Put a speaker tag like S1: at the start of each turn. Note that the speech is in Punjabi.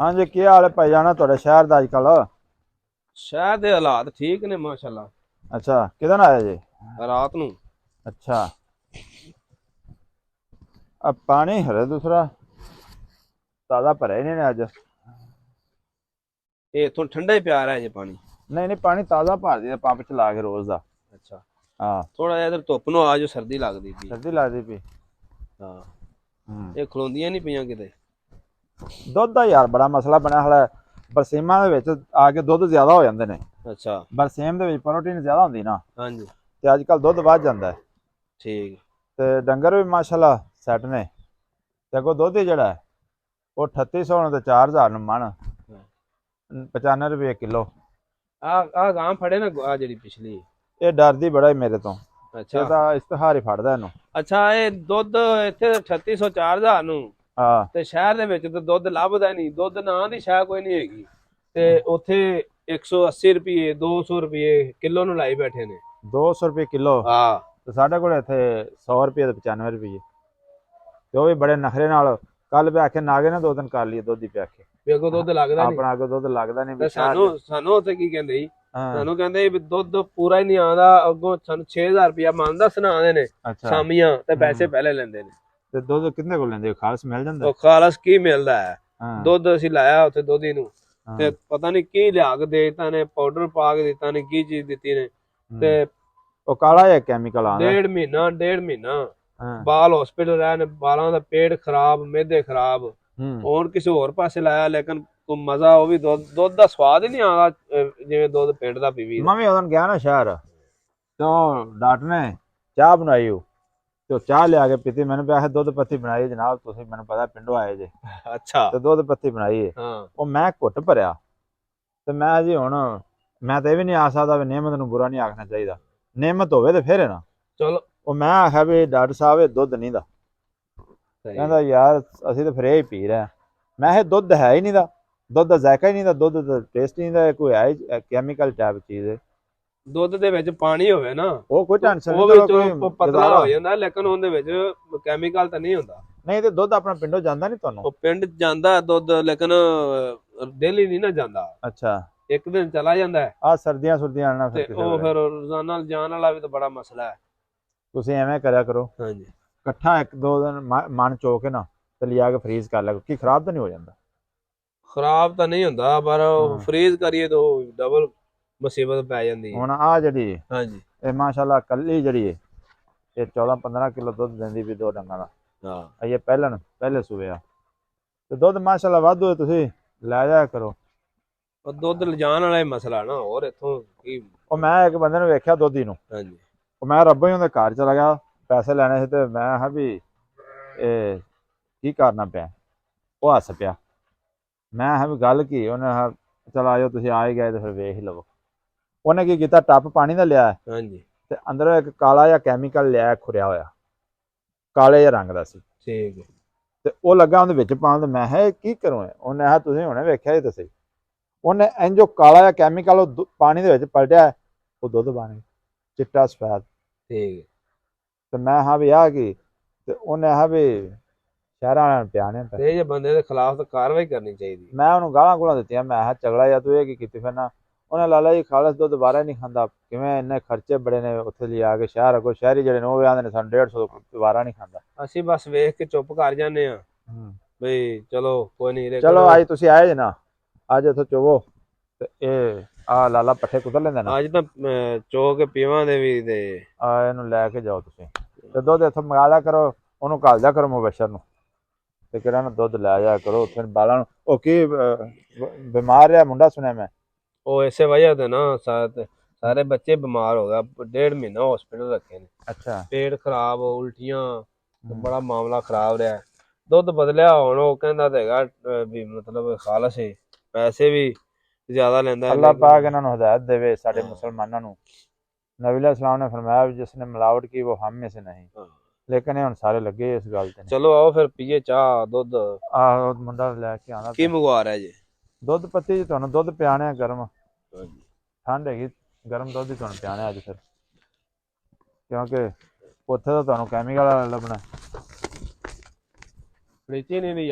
S1: हाँ जी, की हाल है भाई जाना थोड़े शहर का अजकल।
S2: शहर दे हालात ठीक ने माशाल्लाह।
S1: अच्छा, किधर आए जी?
S2: रात नू
S1: अच्छा, अब पानी हरे दूसरा ताज़ा भरे ही नहीं ने अज।
S2: ये इथों ठंडा ही प्यार है जे पानी।
S1: नहीं नहीं, पानी ताज़ा भर दिया पंप चला के रोज का।
S2: अच्छा,
S1: हाँ,
S2: थोड़ा जिहा इधर धुप नु आ जो सर्दी लगदी पई।
S1: सर्दी लगती पी।
S2: हां,
S1: हम्म।
S2: ये खलोंदियां नहीं पियां किते।
S1: दुध का यार बड़ा मसला बनया खड़ा है। बरसीमां दे विच आके दुध ज्यादा हो जाते हैं।
S2: अच्छा,
S1: बरसीम दे विच प्रोटीन ज्यादा होंदी ना,
S2: हाँ जी,
S1: ते अजकल दुध वध जांदा है।
S2: ठीक।
S1: ते डंगर भी माशाल्लाह सैट ने। ते अगों दुध ही जेहड़ा है वो 3800 ते 4000 मन, 95 रुपये किलो।
S2: आ गां फड़े ना आ जेड़ी पिछली।
S1: ये डरदी बड़ा ही मेरे तो।
S2: अच्छा,
S1: ये तो इश्तहार ही फड़दा इनू।
S2: अच्छा ये दुध इत्थे 3600 4000 ਨੂੰ
S1: हाँ,
S2: ਤੇ ਸ਼ਹਿਰ ਦੇ ਵਿੱਚ ਤਾਂ ਦੁੱਧ ਲੱਭਦਾ ਨਹੀਂ, ਦੁੱਧ ਨਾਂ ਦੀ ਸ਼ਾਇ ਕੋਈ ਨਹੀਂ ਹੈਗੀ। ਤੇ ਉੱਥੇ 180 ਰੁਪਏ 200 ਰੁਪਏ ਕਿਲੋ ਨੂੰ ਲਾਈ ਬੈਠੇ ਨੇ।
S1: 200 रुपये किलो।
S2: ਹਾਂ,
S1: तो साढ़े को इतने 100 रुपये तो 95 रुपये। तो भी बड़े नखरे नाल कल पे आखे नागे ने 2 दिन कर लिए दुध ही पे आखे।
S2: ਵੀ ਅੱਗੋਂ ਦੁੱਧ ਲੱਗਦਾ ਨਹੀਂ।
S1: अपना आगे दुध लगता नहीं भी
S2: ਤੇ
S1: शहर
S2: ਸਾਨੂੰ
S1: च।
S2: ਸਾਨੂੰ ਉੱਥੇ ਕੀ ਕਹਿੰਦੇ ਸੀ,
S1: हाँ।
S2: ਸਾਨੂੰ ਕਹਿੰਦੇ ਵੀ ਦੁੱਧ ਪੂਰਾ ਹੀ ਨਹੀਂ ਆਉਂਦਾ, ਅੱਗੋਂ ਸਾਨੂੰ 6000 ਰੁਪਇਆ ਮੰਨਦਾ ਸੁਣਾਉਂਦੇ ਨੇ
S1: अच्छा।
S2: ਸ਼ਾਮੀਆਂ ਤੇ ਪੈਸੇ ਪਹਿਲੇ ਲੈਂਦੇ ਨੇ।
S1: तो दुध कितने को लेंदे खालस मिल जाता?
S2: ਉਹ ਖਾਲਸ ਕੀ ਮਿਲਦਾ ਹੈ।
S1: हाँ।
S2: ਦੁੱਧ ਅਸੀਂ ਲਾਇਆ ਉੱਥੇ ਦੋਧੀ ਨੂੰ, ਤੇ
S1: हाँ।
S2: ਪਤਾ ਨਹੀਂ ਕੀ ਲਿਆ ਕੇ ਦੇ ਦਿੱਤਾ ਨੇ, ਪਾਊਡਰ ਪਾ ਕੇ ਦਿੱਤਾ ਨੇ, ਕੀ ਚੀਜ਼ ਦਿੱਤੀ ਨੇ। ਤੇ
S1: वो काला या केमिकल आंदा?
S2: ਡੇਢ ਮਹੀਨਾ
S1: हाँ।
S2: ਬਾਲ ਹਸਪੀਟਲ ਰਹੇ ਨੇ, ਬਾਲਾਂ ਦਾ ਪੇਟ ਖਰਾਬ, ਮਿਹਦੇ ਖਰਾਬ।
S1: हम्म।
S2: ਹੋਰ ਕਿਸੇ ਹੋਰ ਪਾਸੇ ਲਾਇਆ, ਲੇਕਿਨ ਕੋਈ ਮਜ਼ਾ ਉਹ ਵੀ ਦੁੱਧ ਦਾ ਸਵਾਦ ਹੀ ਨਹੀਂ ਆਉਂਦਾ ਜਿਵੇਂ ਦੁੱਧ ਪਿੰਡ ਦਾ ਪੀਵੀ ਦਾ।
S1: मैं भी उदन गया ना शहर, तो डॉक्टर ने चाह बनाई हो। तो चाह लिया के पीती, मैंने पे दुध पत्ती बनाई जनाब, तुम मैंने पता पिंडों आए जे।
S2: ਅੱਛਾ।
S1: तो दुध पत्ती बनाई है।
S2: ਹਾਂ,
S1: वो मैं घुट भरिया। तो मैं जी हुण मैं तो यह भी नहीं आ सकता भी नियमत नूं बुरा नहीं आखना चाहिए। नियमत होवे तो फिर है ना।
S2: ਚਲੋ
S1: वो मैं आख्या भी डॉक्टर साहब ये दुध नहीं दा।
S2: ਸਹੀ
S1: कहता यार असीं तो फिर यही पी रहे हैं। मैं ये दुध है ही नहीं दा। दुध का जायका ही नहीं दा, दुध का टेस्ट ही नहीं दा, कोई है ही केमिकल टाइप चीज़ है।
S2: ਦੁੱਧ ਦੇ ਵਿੱਚ ਪਾਣੀ ਹੋਵੇ ਨਾ,
S1: वो कोई टेंशन नहीं,
S2: ਉਹ ਵੀ
S1: चलो कोई
S2: ਚਲੋ ਪਤਲਾ
S1: गुजारा
S2: ਹੋ ਜਾਂਦਾ, ਲੇਕਿन ਉਹਦੇ ਵਿੱਚ ਕੈਮੀਕਲ ਤਾਂ ਨਹੀਂ ਹੁੰਦਾ।
S1: नहीं। तो दुध अपना पिंडों जाता नहीं तुहानू?
S2: ਉਹ ਪਿੰਡ ਜਾਂਦਾ ਦੁੱਧ, ਲੇਕਿन ਡੇਲੀ नहीं ना ਜਾਂਦਾ।
S1: अच्छा।
S2: ਇੱਕ ਦਿਨ ਚਲਾ ਜਾਂਦਾ ਹੈ,
S1: आ सर्दियां सुर्दियां आना फिर
S2: ਤੇ
S1: किसी
S2: ਉਹ
S1: वेले
S2: ਫਿਰ ਰੋਜ਼ਾਨਾ ਜਾਣ ਵਾਲਾ ਵੀ ਤਾਂ ਬੜਾ ਮਸਲਾ ਹੈ।
S1: तुसीं एवें करया करो,
S2: ਹਾਂਜੀ,
S1: इकट्ठा एक दो दिन मन चो के ना ते लिया के फ्रीज कर लिया, कि खराब तो नहीं हो जाता?
S2: ਖਰਾਬ ਤਾਂ ਨਹੀਂ ਹੁੰਦਾ, ਪਰ
S1: हाँ।
S2: ਫਰੀਜ਼ ਕਰੀਏ ਤਾਂ ਡਬਲ ਮੁਸੀਬਤ ਪੈ ਜਾਂਦੀ ਹੈ।
S1: हुण आ जिहड़ी
S2: ਹਾਂਜੀ,
S1: ये माशाल्लाह कल्ली जिहड़ी है, ये 14-15 किलो दुध देंदी भी 2 डंगां दा।
S2: ਹਾਂ।
S1: ये पहले सूबे आ। ते दुध माशाल्लाह वाधू है, तुसीं लै जाया करो।
S2: ਉਹ ਦੁੱਧ ਲਿਜਾਣ ਵਾਲਾ ਹੀ ਮਸਲਾ ਨਾ, ਹੋਰ ਇੱਥੋਂ ਕੀ।
S1: ਉਹ ਮੈਂ ਇੱਕ ਬੰਦੇ ਨੂੰ ਵੇਖਿਆ ਦੋਧੀ ਨੂੰ,
S2: ਹਾਂਜੀ,
S1: ਉਹ ਮੈਂ ਰੱਬੋਂ ਹੀ ਉਹਦੇ ਘਰ ਚਲਾ ਗਿਆ ਪੈਸੇ ਲੈਣੇ ਸੀ, ਤੇ ਮੈਂ ਕਿਹਾ ਵੀ ਇਹ ਕੀ ਕਰਨਾ ਪਿਆ। ਉਹ ਹੱਸ ਪਿਆ। ਮੈਂ ਕਿਹਾ ਵੀ ਗੱਲ ਕੀ? ਉਹਨੇ ਕਿਹਾ ਚਲ ਆਜੋ, ਤੁਸੀਂ ਆ ਹੀ ਗਏ ਤੇ ਫਿਰ ਵੇਖ ਹੀ ਲਵੋ। ਉਹਨੇ ਕੀ ਕੀਤਾ, ਟੱਪ ਪਾਣੀ ਦਾ ਲਿਆ
S2: ਹਾਂਜੀ,
S1: ਤੇ ਅੰਦਰੋਂ ਇੱਕ ਕਾਲਾ ਜਿਹਾ ਕੈਮੀਕਲ ਲਿਆ, ਖੁਰਿਆ ਹੋਇਆ ਕਾਲੇ ਜਿਹੇ ਰੰਗ ਦਾ ਸੀ।
S2: ਠੀਕ ਹੈ।
S1: ਤੇ ਉਹ ਲੱਗਾ ਉਹਦੇ ਵਿੱਚ ਪਾਉਣ, ਤੇ ਮੈਂ ਕਿਹਾ ਇਹ ਕੀ ਕਰੂੰ? ਉਹਨੇ ਕਿਹਾ ਤੁਸੀਂ ਹੁਣੇ ਵੇਖਿਆ ਹੀ ਤਾਂ ਸਹੀ। ਉਹਨੇ ਇੰਜੋ ਕਾਲਾ ਜਿਹਾ ਕੈਮੀਕਲ ਉਹ ਪਾਣੀ ਦੇ ਵਿੱਚ ਪਲਟਿਆ, ਉਹ ਦੁੱਧ ਬਣ ਗਿਆ ਚਿੱਟਾ ਸਫੈਦ।
S2: ਠੀਕ ਹੈ।
S1: ਤੇ ਮੈਂ ਹਾਂ ਵੀ ਆਹ ਕੀ? ਤੇ ਉਹਨੇ ਕਿਹਾ ਵੀ ਸ਼ਹਿਰਾਂ ਵਾਲਿਆਂ ਨੂੰ ਪਿਆਣੇ ਪੈ।
S2: ਤੇ ਇਹ ਜੇ ਬੰਦੇ ਦੇ ਖਿਲਾਫ ਤਾਂ ਕਾਰਵਾਈ ਕਰਨੀ ਚਾਹੀਦੀ ਹੈ।
S1: ਮੈਂ ਉਹਨੂੰ ਗਾਲਾਂ ਗੂਲਾਂ ਦਿੱਤੀਆਂ, ਮੈਂ ਕਿਹਾ ਚਗੜਾ ਜਾਂ ਤੂੰ ਇਹ ਕੀ ਕੀਤੀ ਫਿਰ ਨਾ। ਉਹਨੇ ਲਾਲਾ ਜੀ ਖਾਲਸ ਦੁੱਧ ਦੁਬਾਰਾ ਨਹੀਂ ਖਾਂਦਾ, ਕਿਵੇਂ ਇੰਨੇ ਖਰਚੇ ਬੜੇ ਨੇ ਉੱਥੇ ਲਿਆ ਕੇ ਸ਼ਹਿਰ, ਅੱਗੋਂ ਸ਼ਹਿਰੀ ਜਿਹੜੇ ਨੇ ਉਹ ਵੀ ਆਉਂਦੇ ਨੇ ਸਾਨੂੰ 150 ਦੁਬਾਰਾ ਨਹੀਂ ਖਾਂਦਾ।
S2: ਅਸੀਂ ਬਸ ਵੇਖ ਕੇ ਚੁੱਪ ਕਰ ਜਾਂਦੇ ਆ, ਬਈ ਚਲੋ ਕੋਈ ਨਹੀਂ। ਲੇਕਿਨ
S1: ਚਲੋ ਅੱਜ ਤੁਸੀਂ ਆਏ ਜੇ ਨਾ, ਅੱਜ ਇੱਥੋਂ ਚੋਵੋ ਤੇ ਇਹ ਆ ਲਾਲਾ ਪੱਠੇ ਕੁਤਰ ਲੈਂਦਾ ਨਾ,
S2: ਅੱਜ ਤਾਂ ਚੋ ਕੇ ਪੀਵਾਂਗੇ ਵੀ ਤੇ
S1: ਆ ਇਹਨੂੰ ਲੈ ਕੇ ਜਾਓ ਤੁਸੀਂ, ਤੇ ਦੁੱਧ ਇੱਥੋਂ ਮੰਗਾ ਲਿਆ ਕਰੋ, ਉਹਨੂੰ ਘੱਲ ਦਿਆ ਕਰੋ ਮੁਬਸ਼ਰ ਨੂੰ, ਤੇ ਕਿਹੜਾ ਨਾ ਦੁੱਧ ਲੈ ਜਾਇਆ ਕਰੋ ਉੱਥੇ ਬਾਲਾਂ ਨੂੰ। ਉਹ ਕੀ ਬਿਮਾਰ ਰਿਹਾ ਮੁੰਡਾ ਸੁਣਿਆ ਮੈਂ?
S2: ਉਹ ਇਸੇ ਵਜ੍ਹਾ ਤੇ ਨਾ ਸਾਰੇ ਬੱਚੇ ਬਿਮਾਰ ਹੋ ਗਿਆ, 1.5 ਮਹੀਨਾ ਹਸਪੀਟਲ ਰੱਖੇ ਨੇ।
S1: ਅੱਛਾ।
S2: ਪੇਟ ਖਰਾਬ, ਉਲਟੀਆਂ, ਬੜਾ ਮਾਮਲਾ ਖਰਾਬ ਰਿਹਾ। ਦੁੱਧ ਬਦਲਿਆ, ਹੁਣ ਉਹ ਕਹਿੰਦਾ ਤੇ ਹੈਗਾ ਵੀ ਮਤਲਬ ਖਾਲਸ ਹੈ, ਪੈਸੇ ਵੀ ਜ਼ਿਆਦਾ ਲੈਂਦਾ ਹੈ,
S1: अल्लाह
S2: ਲੇਕਿन
S1: पाक इन्होंने हिदायत देवे साढ़े
S2: हाँ,
S1: मुसलमानों को। नबी अलैहिस्सलाम ने फरमाया भी जिसने मिलावट की वो हम में से नहीं।
S2: हाँ।
S1: लेकिन ये हुण सारे लगे इस गल ते ने।
S2: चलो आओ फिर पीए चाह दुੱਧ।
S1: आहो मुंडा लैके आना
S2: ਕੀ
S1: पे
S2: ਮੰਗਵਾ ਰਿਹਾ ਜੀ?
S1: दुध पत्ती जी तुहानू दुध पियाने गर्म,
S2: ਹਾਂਜੀ,
S1: ठंड हैगी, गर्म दुध ही तुहानू पियाने अज फिर, क्योंकि उत्थे तो तुहानू कैमिकल वाला लभना।
S2: ਵੇਚੀ ਨਹੀਂ ਦੀ